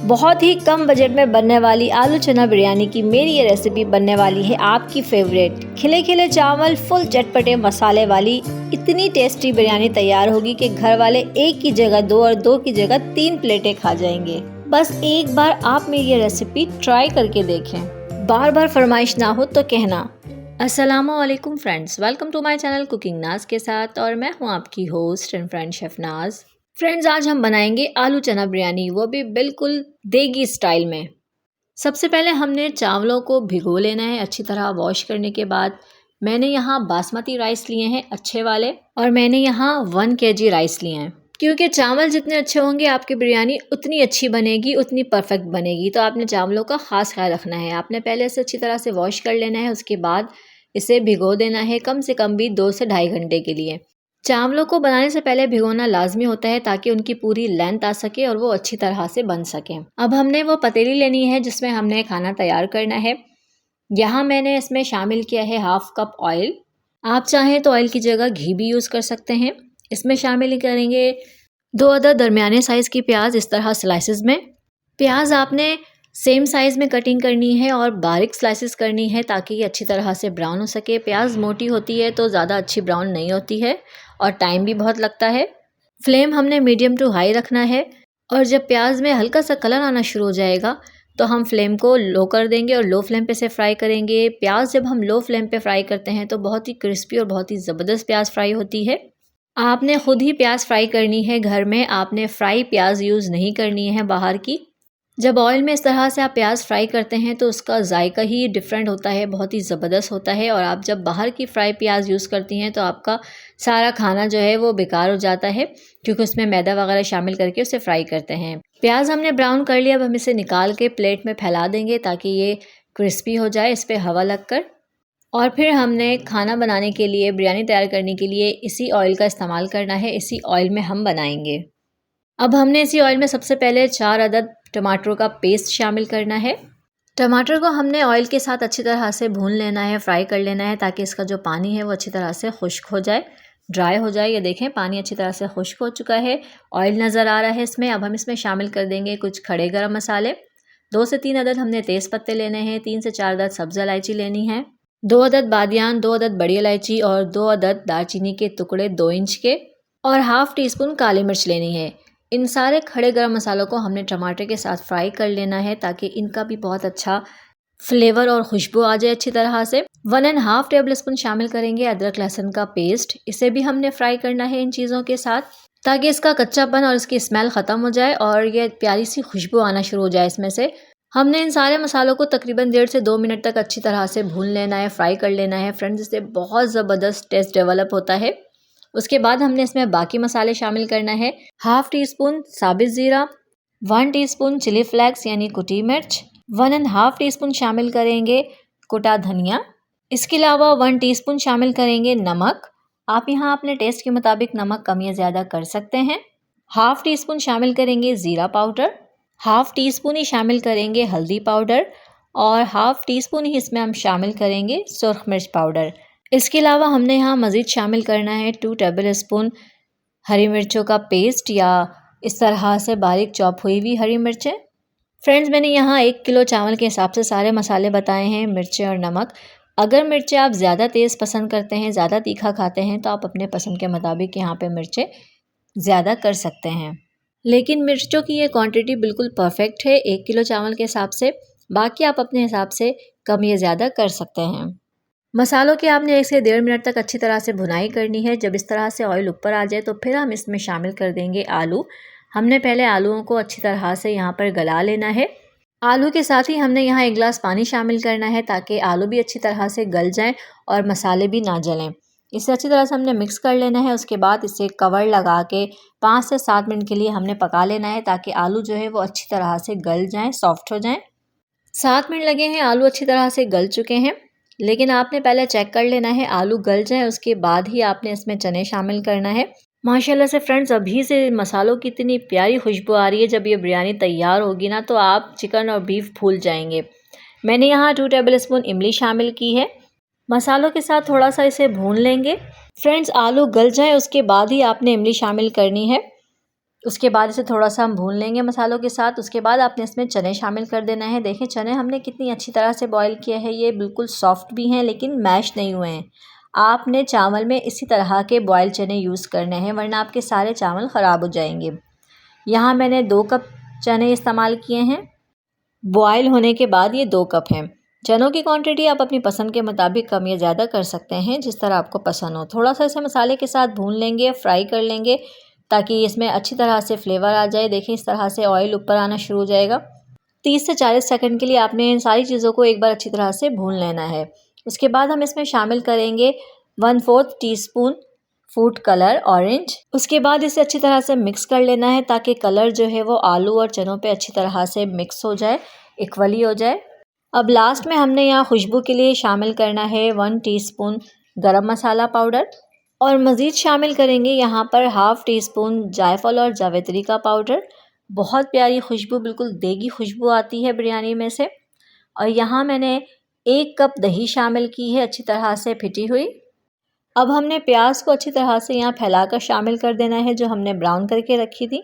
बहुत ही कम बजट में बनने वाली आलू चना बिरयानी की मेरी ये रेसिपी बनने वाली है आपकी फेवरेट। खिले खिले चावल, फुल चटपटे मसाले वाली इतनी टेस्टी बिरयानी तैयार होगी कि घर वाले एक की जगह दो और दो की जगह 3 प्लेटें खा जाएंगे। बस एक बार आप मेरी ये रेसिपी ट्राई करके देखें। बार बार फरमाइश ना हो तो कहना। अस्सलामुअलैकुम friends, welcome to my channel cooking Naaz के साथ और मैं हूँ आपकी host and friend chef Naaz. Friends, आज हम बनाएंगे आलू चना बिरयानी, वो भी बिल्कुल देगी स्टाइल में। सबसे पहले हमने चावलों को भिगो लेना है अच्छी तरह। वॉश करने के बाद मैंने यहाँ बासमती राइस लिए हैं अच्छे वाले, और मैंने यहाँ 1 kg राइस लिए हैं। क्योंकि चावल जितने अच्छे होंगे आपकी बिरयानी उतनी अच्छी बनेगी, उतनी परफेक्ट बनेगी। तो आपने चावलों का खास ख्याल रखना है। आपने पहले से अच्छी तरह से वॉश कर लेना है, उसके बाद इसे भिगो देना है कम से कम भी 2 से ढाई घंटे के लिए। चावलों को बनाने से पहले भिगोना लाजमी होता है ताकि उनकी पूरी लेंथ आ सके और वो अच्छी तरह से बन सके। अब हमने वो पतीली लेनी है जिसमें हमने खाना तैयार करना है। यहाँ मैंने इसमें शामिल किया है 1/2 कप ऑयल। आप चाहें तो ऑयल की जगह घी भी यूज़ कर सकते हैं। इसमें शामिल करेंगे 2 अदद दरमियाने साइज़ की प्याज, इस तरह स्लाइसिस में। प्याज आपने सेम साइज़ में कटिंग करनी है और बारीक स्लाइसिस करनी है ताकि ये अच्छी तरह से ब्राउन हो सके। प्याज मोटी होती है तो ज़्यादा अच्छी ब्राउन नहीं होती है और टाइम भी बहुत लगता है। फ्लेम हमने मीडियम टू हाई रखना है और जब प्याज में हल्का सा कलर आना शुरू हो जाएगा तो हम फ्लेम को लो कर देंगे और लो फ्लेम पे से फ्राई करेंगे। प्याज जब हम लो फ्लेम पे फ्राई करते हैं तो बहुत ही क्रिस्पी और बहुत ही ज़बरदस्त प्याज फ्राई होती है। आपने खुद ही प्याज फ्राई करनी है घर में, आपने फ्राई प्याज यूज़ नहीं करनी है बाहर की। जब ऑयल में इस तरह से आप प्याज फ्राई करते हैं तो उसका जायका ही डिफरेंट होता है, बहुत ही ज़बरदस्त होता है। और आप जब बाहर की फ्राई प्याज यूज़ करती हैं तो आपका सारा खाना जो है वो बेकार हो जाता है, क्योंकि उसमें मैदा वगैरह शामिल करके उसे फ्राई करते हैं। प्याज हमने ब्राउन कर लिया। अब हम इसे निकाल के प्लेट में फैला देंगे ताकि ये क्रिस्पी हो जाए इस पर हवा लगकर। और फिर हमने खाना बनाने के लिए, बिरयानी तैयार करने के लिए इसी ऑयल का इस्तेमाल करना है। इसी ऑयल में हम बनाएंगे। अब हमने इसी ऑयल में सबसे पहले 4 अदद टमाटरों का पेस्ट शामिल करना है। टमाटर को हमने ऑयल के साथ अच्छी तरह से भून लेना है, फ्राई कर लेना है ताकि इसका जो पानी है वो अच्छी तरह से खुश्क हो जाए, ड्राई हो जाए। ये देखें, पानी अच्छी तरह से खुश्क हो चुका है, ऑयल नज़र आ रहा है इसमें। अब हम इसमें शामिल कर देंगे कुछ खड़े गरम मसाले। 2 से 3 अदद हमने तेज़ पत्ते लेने हैं, 3 से 4 अदद सब्ज़ इलायची लेनी है, 2 अदद बादियान, 2 अदद बड़ी इलायची और 2 अदद दालचीनी के टुकड़े 2 इंच के, और 1/2 टीस्पून काली मिर्च लेनी है। इन सारे खड़े गरम मसालों को हमने टमाटर के साथ फ्राई कर लेना है ताकि इनका भी बहुत अच्छा फ्लेवर और खुशबू आ जाए अच्छी तरह से। 1.5 टेबल स्पून शामिल करेंगे अदरक लहसुन का पेस्ट। इसे भी हमने फ्राई करना है इन चीज़ों के साथ ताकि इसका कच्चापन और इसकी स्मेल ख़त्म हो जाए और ये प्यारी सी खुशबू आना शुरू हो जाए इसमें से। हमने इन सारे मसालों को तकरीबन 1.5 से 2 मिनट तक अच्छी तरह से भून लेना है, फ्राई कर लेना है। फ्रेंड्स, इससे बहुत ज़बरदस्त टेस्ट डेवलप होता है। उसके बाद हमने इसमें बाकी मसाले शामिल करना है। 1/2 टीस्पून साबित ज़ीरा, 1 टीस्पून चिली फ्लेक्स यानी कुटी मिर्च, 1.5 टीस्पून शामिल करेंगे कुटा धनिया। इसके अलावा 1 टीस्पून शामिल करेंगे नमक। आप यहाँ अपने टेस्ट के मुताबिक नमक कम या ज़्यादा कर सकते हैं। 1/2 टीस्पून शामिल करेंगे ज़ीरा पाउडर, 1/2 टीस्पून ही शामिल करेंगे हल्दी पाउडर और 1/2 टीस्पून ही इसमें हम शामिल करेंगे सुरख मिर्च पाउडर। इसके अलावा हमने यहाँ मज़ीद शामिल करना है 2 टेबल स्पून हरी मिर्चों का पेस्ट या इस तरह से बारीक चॉप हुई हुई हरी मिर्चें। फ्रेंड्स, मैंने यहाँ 1 किलो चावल के हिसाब से सारे मसाले बताए हैं, मिर्चें और नमक। अगर मिर्चें आप ज़्यादा तेज़ पसंद करते हैं, ज़्यादा तीखा खाते हैं तो आप अपने पसंद के मुताबिक यहाँ पे मिर्चें ज़्यादा कर सकते हैं। लेकिन मिर्चों की ये क्वांटिटी बिल्कुल परफेक्ट है 1 किलो चावल के हिसाब से। बाकी आप अपने हिसाब से कम या ज़्यादा कर सकते हैं। मसालों की आपने 1 से 1.5 मिनट तक अच्छी तरह से भुनाई करनी है। जब इस तरह से ऑयल ऊपर आ जाए तो फिर हम इसमें शामिल कर देंगे आलू। हमने पहले आलूओं को अच्छी तरह से यहाँ पर गला लेना है। आलू के साथ ही हमने यहाँ 1 गिलास पानी शामिल करना है ताकि आलू भी अच्छी तरह से गल जाएं और मसाले भी ना जलें। इसे अच्छी तरह से हमने मिक्स कर लेना है। उसके बाद इसे कवर लगा के 5 से 7 मिनट के लिए हमने पका लेना है ताकि आलू जो है वो अच्छी तरह से गल जाएँ, सॉफ्ट हो जाएँ। 7 मिनट लगे हैं, आलू अच्छी तरह से गल चुके हैं, लेकिन आपने पहले चेक कर लेना है आलू गल जाए, उसके बाद ही आपने इसमें चने शामिल करना है। माशाल्लाह से फ्रेंड्स, अभी से मसालों की इतनी प्यारी खुशबू आ रही है। जब ये बिरयानी तैयार होगी ना तो आप चिकन और बीफ भूल जाएंगे। मैंने यहाँ 2 टेबल स्पून इमली शामिल की है। मसालों के साथ थोड़ा सा इसे भून लेंगे। फ्रेंड्स, आलू गल जाए उसके बाद ही आपने इमली शामिल करनी है। उसके बाद इसे थोड़ा सा हम भून लेंगे मसालों के साथ। उसके बाद आपने इसमें चने शामिल कर देना है। देखें चने हमने कितनी अच्छी तरह से बॉईल किया है, ये बिल्कुल सॉफ्ट भी हैं लेकिन मैश नहीं हुए हैं। आपने चावल में इसी तरह के बॉयल चने यूज़ करने हैं, वरना आपके सारे चावल ख़राब हो जाएंगे। यहाँ मैंने 2 कप चने इस्तेमाल किए हैं। बॉयल होने के बाद ये 2 कप हैं। चनों की क्वांटिटी आप अपनी पसंद के मुताबिक कम या ज़्यादा कर सकते हैं, जिस तरह आपको पसंद हो। थोड़ा सा इसे मसाले के साथ भून लेंगे, फ्राई कर लेंगे ताकि इसमें अच्छी तरह से फ्लेवर आ जाए। देखें इस तरह से ऑयल ऊपर आना शुरू हो जाएगा। 30 से 40 सेकंड के लिए आपने इन सारी चीज़ों को एक बार अच्छी तरह से भून लेना है। उसके बाद हम इसमें शामिल करेंगे 1/4 टीस्पून फूड कलर ऑरेंज। उसके बाद इसे अच्छी तरह से मिक्स कर लेना है ताकि कलर जो है वो आलू और चनों पे अच्छी तरह से मिक्स हो जाए, इक्वली हो जाए। अब लास्ट में हमने यहाँ खुशबू के लिए शामिल करना है 1 टीस्पून गरम मसाला पाउडर और मज़ीद शामिल करेंगे यहाँ पर 1/2 टीस्पून जायफल और जावित्री का पाउडर। बहुत प्यारी खुशबू, बिल्कुल देगी खुशबू आती है बिरयानी में से। और यहाँ मैंने 1 कप दही शामिल की है, अच्छी तरह से फिटी हुई। अब हमने प्याज को अच्छी तरह से यहाँ फैलाकर शामिल कर देना है, जो हमने ब्राउन करके रखी थी।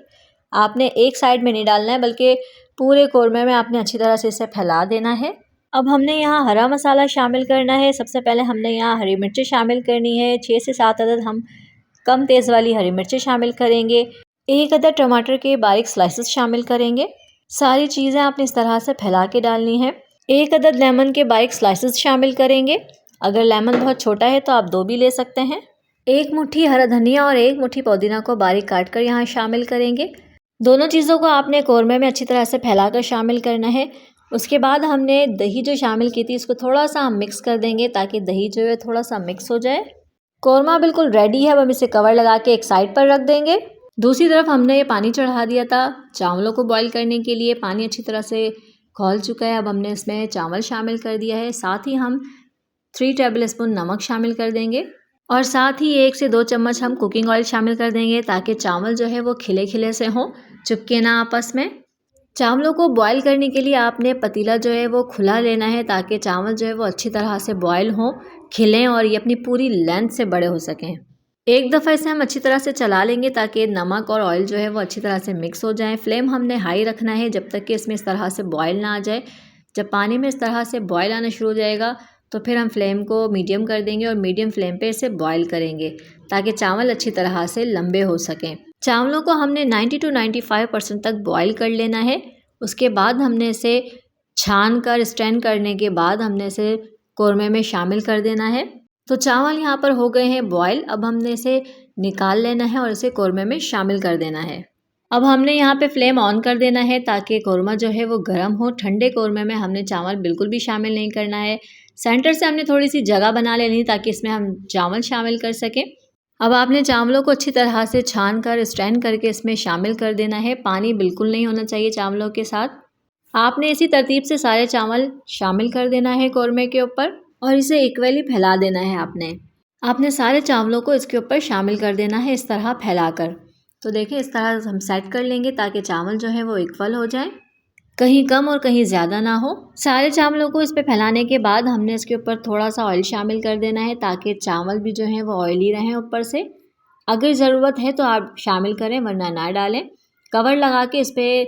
आपने एक साइड में नहीं डालना है बल्कि पूरे कौरमे में आपने अच्छी तरह से इसे फैला देना है। अब हमने यहाँ हरा मसाला शामिल करना है। सबसे पहले हमने यहाँ हरी मिर्चें शामिल करनी है। 6 से 7 अदद हम कम तेज़ वाली हरी मिर्चें शामिल करेंगे। 1 अदद टमाटर के बारीक स्लाइसेस शामिल करेंगे। सारी चीज़ें आपने इस तरह से फैला के डालनी है। 1 अदद लेमन के बारीक स्लाइसेस शामिल करेंगे। अगर लेमन बहुत छोटा है तो आप 2 भी ले सकते हैं। 1 मुट्ठी हरा धनिया और 1 मुट्ठी पुदीना को बारीक काट कर यहाँ शामिल करेंगे। दोनों चीज़ों को आपने कौरमे में अच्छी तरह से फैलाकर शामिल करना है। उसके बाद हमने दही जो शामिल की थी इसको थोड़ा सा हम मिक्स कर देंगे ताकि दही जो है थोड़ा सा मिक्स हो जाए। कौरमा बिल्कुल रेडी है। अब हम इसे कवर लगा के एक साइड पर रख देंगे। दूसरी तरफ हमने ये पानी चढ़ा दिया था चावलों को बॉईल करने के लिए। पानी अच्छी तरह से खौल चुका है। अब हमने इसमें चावल शामिल कर दिया है। साथ ही हम 3 टेबल स्पून नमक शामिल कर देंगे और साथ ही 1 से 2 चम्मच हम कुकिंग ऑयल शामिल कर देंगे ताकि चावल जो है वो खिले खिले से हों, चिपके ना आपस में। चावलों को बॉईल करने के लिए आपने पतीला जो है वो खुला लेना है ताकि चावल जो है वो अच्छी तरह से बॉईल हों, खिलें और ये अपनी पूरी लेंथ से बड़े हो सकें। एक दफ़ा इसे हम अच्छी तरह से चला लेंगे ताकि नमक और ऑयल जो है वो अच्छी तरह से मिक्स हो जाए। फ्लेम हमने हाई रखना है जब तक कि इसमें इस तरह से बॉईल ना आ जाए। जब पानी में इस तरह से बॉईल आना शुरू हो जाएगा तो फिर हम फ्लेम को मीडियम कर देंगे और मीडियम फ्लेम पे इसे बॉईल करेंगे ताकि चावल अच्छी तरह से लंबे हो सकें। चावलों को हमने 90 to 95% तक बॉईल कर लेना है। उसके बाद हमने इसे छान कर स्ट्रेन करने के बाद हमने इसे कौरमे में शामिल कर देना है। तो चावल यहाँ पर हो गए हैं बॉईल। अब हमने इसे निकाल लेना है और इसे कौरमे में शामिल कर देना है। अब हमने यहाँ पे फ्लेम ऑन कर देना है ताकि कौरमा जो है वो गर्म हो। ठंडे कौरमे में हमने चावल बिल्कुल भी शामिल नहीं करना है। सेंटर से हमने थोड़ी सी जगह बना लेनी ताकि इसमें हम चावल शामिल कर सकें। अब आपने चावलों को अच्छी तरह से छान कर स्ट्रेन करके इसमें शामिल कर देना है। पानी बिल्कुल नहीं होना चाहिए चावलों के साथ। आपने इसी तरतीब से सारे चावल शामिल कर देना है कौरमे के ऊपर और इसे इक्वली फैला देना है। आपने सारे चावलों को इसके ऊपर शामिल कर देना है इस तरह फैलाकर। तो देखिए इस तरह हम सेट कर लेंगे ताकि चावल जो है वो इक्वल हो जाए, कहीं कम और कहीं ज़्यादा ना हो। सारे चावलों को इस पे फैलाने के बाद हमने इसके ऊपर थोड़ा सा ऑयल शामिल कर देना है ताकि चावल भी जो है वो ऑयली रहें ऊपर से। अगर ज़रूरत है तो आप शामिल करें वरना ना डालें। कवर लगा के इस पर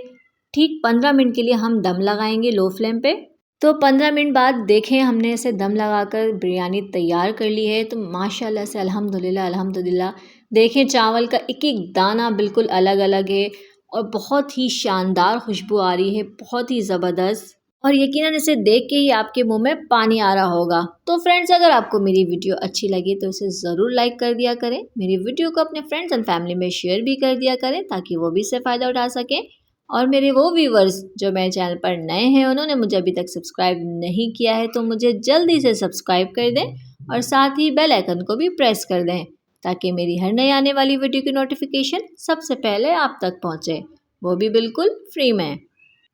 ठीक 15 मिनट के लिए हम दम लगाएंगे लो फ्लेम पे। तो 15 मिनट बाद देखें हमने इसे दम लगाकर बिरयानी तैयार कर ली है। तो माशाल्लाह से अल्हम्दुलिल्लाह अल्हम्दुलिल्लाह देखें चावल का एक एक दाना बिल्कुल अलग अलग है और बहुत ही शानदार खुशबू आ रही है, बहुत ही ज़बरदस्त। और यकीनन इसे देख के ही आपके मुंह में पानी आ रहा होगा। तो फ्रेंड्स अगर आपको मेरी वीडियो अच्छी लगी तो इसे ज़रूर लाइक कर दिया करें। मेरी वीडियो को अपने फ्रेंड्स एंड फैमिली में शेयर भी कर दिया करें ताकि वो भी इससे फ़ायदा उठा सकें। और मेरे वो व्यूवर्स जो मेरे चैनल पर नए हैं, उन्होंने मुझे अभी तक सब्सक्राइब नहीं किया है तो मुझे जल्दी से सब्सक्राइब कर दें और साथ ही बेल आइकन को भी प्रेस कर दें ताकि मेरी हर नई आने वाली वीडियो की नोटिफिकेशन सबसे पहले आप तक पहुँचे, वो भी बिल्कुल फ्री में।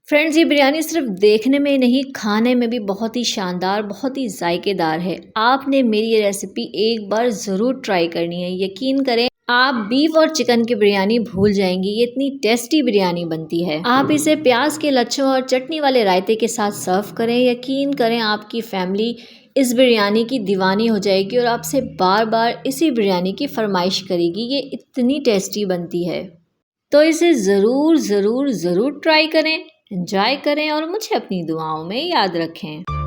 फ्रेंड्स ये बिरयानी सिर्फ देखने में नहीं खाने में भी बहुत ही शानदार, बहुत ही जायकेदार है। आपने मेरी ये रेसिपी एक बार ज़रूर ट्राई करनी है। यकीन करें आप बीफ और चिकन की बिरयानी भूल जाएंगी, ये इतनी टेस्टी बिरयानी बनती है। आप इसे प्याज के लच्छों और चटनी वाले रायते के साथ सर्व करें। यकीन करें आपकी फैमिली इस बिरयानी की दीवानी हो जाएगी और आपसे बार बार इसी बिरयानी की फरमाइश करेगी। ये इतनी टेस्टी बनती है। तो इसे ज़रूर ज़रूर ज़रूर ट्राई करें, एंजॉय करें और मुझे अपनी दुआओं में याद रखें।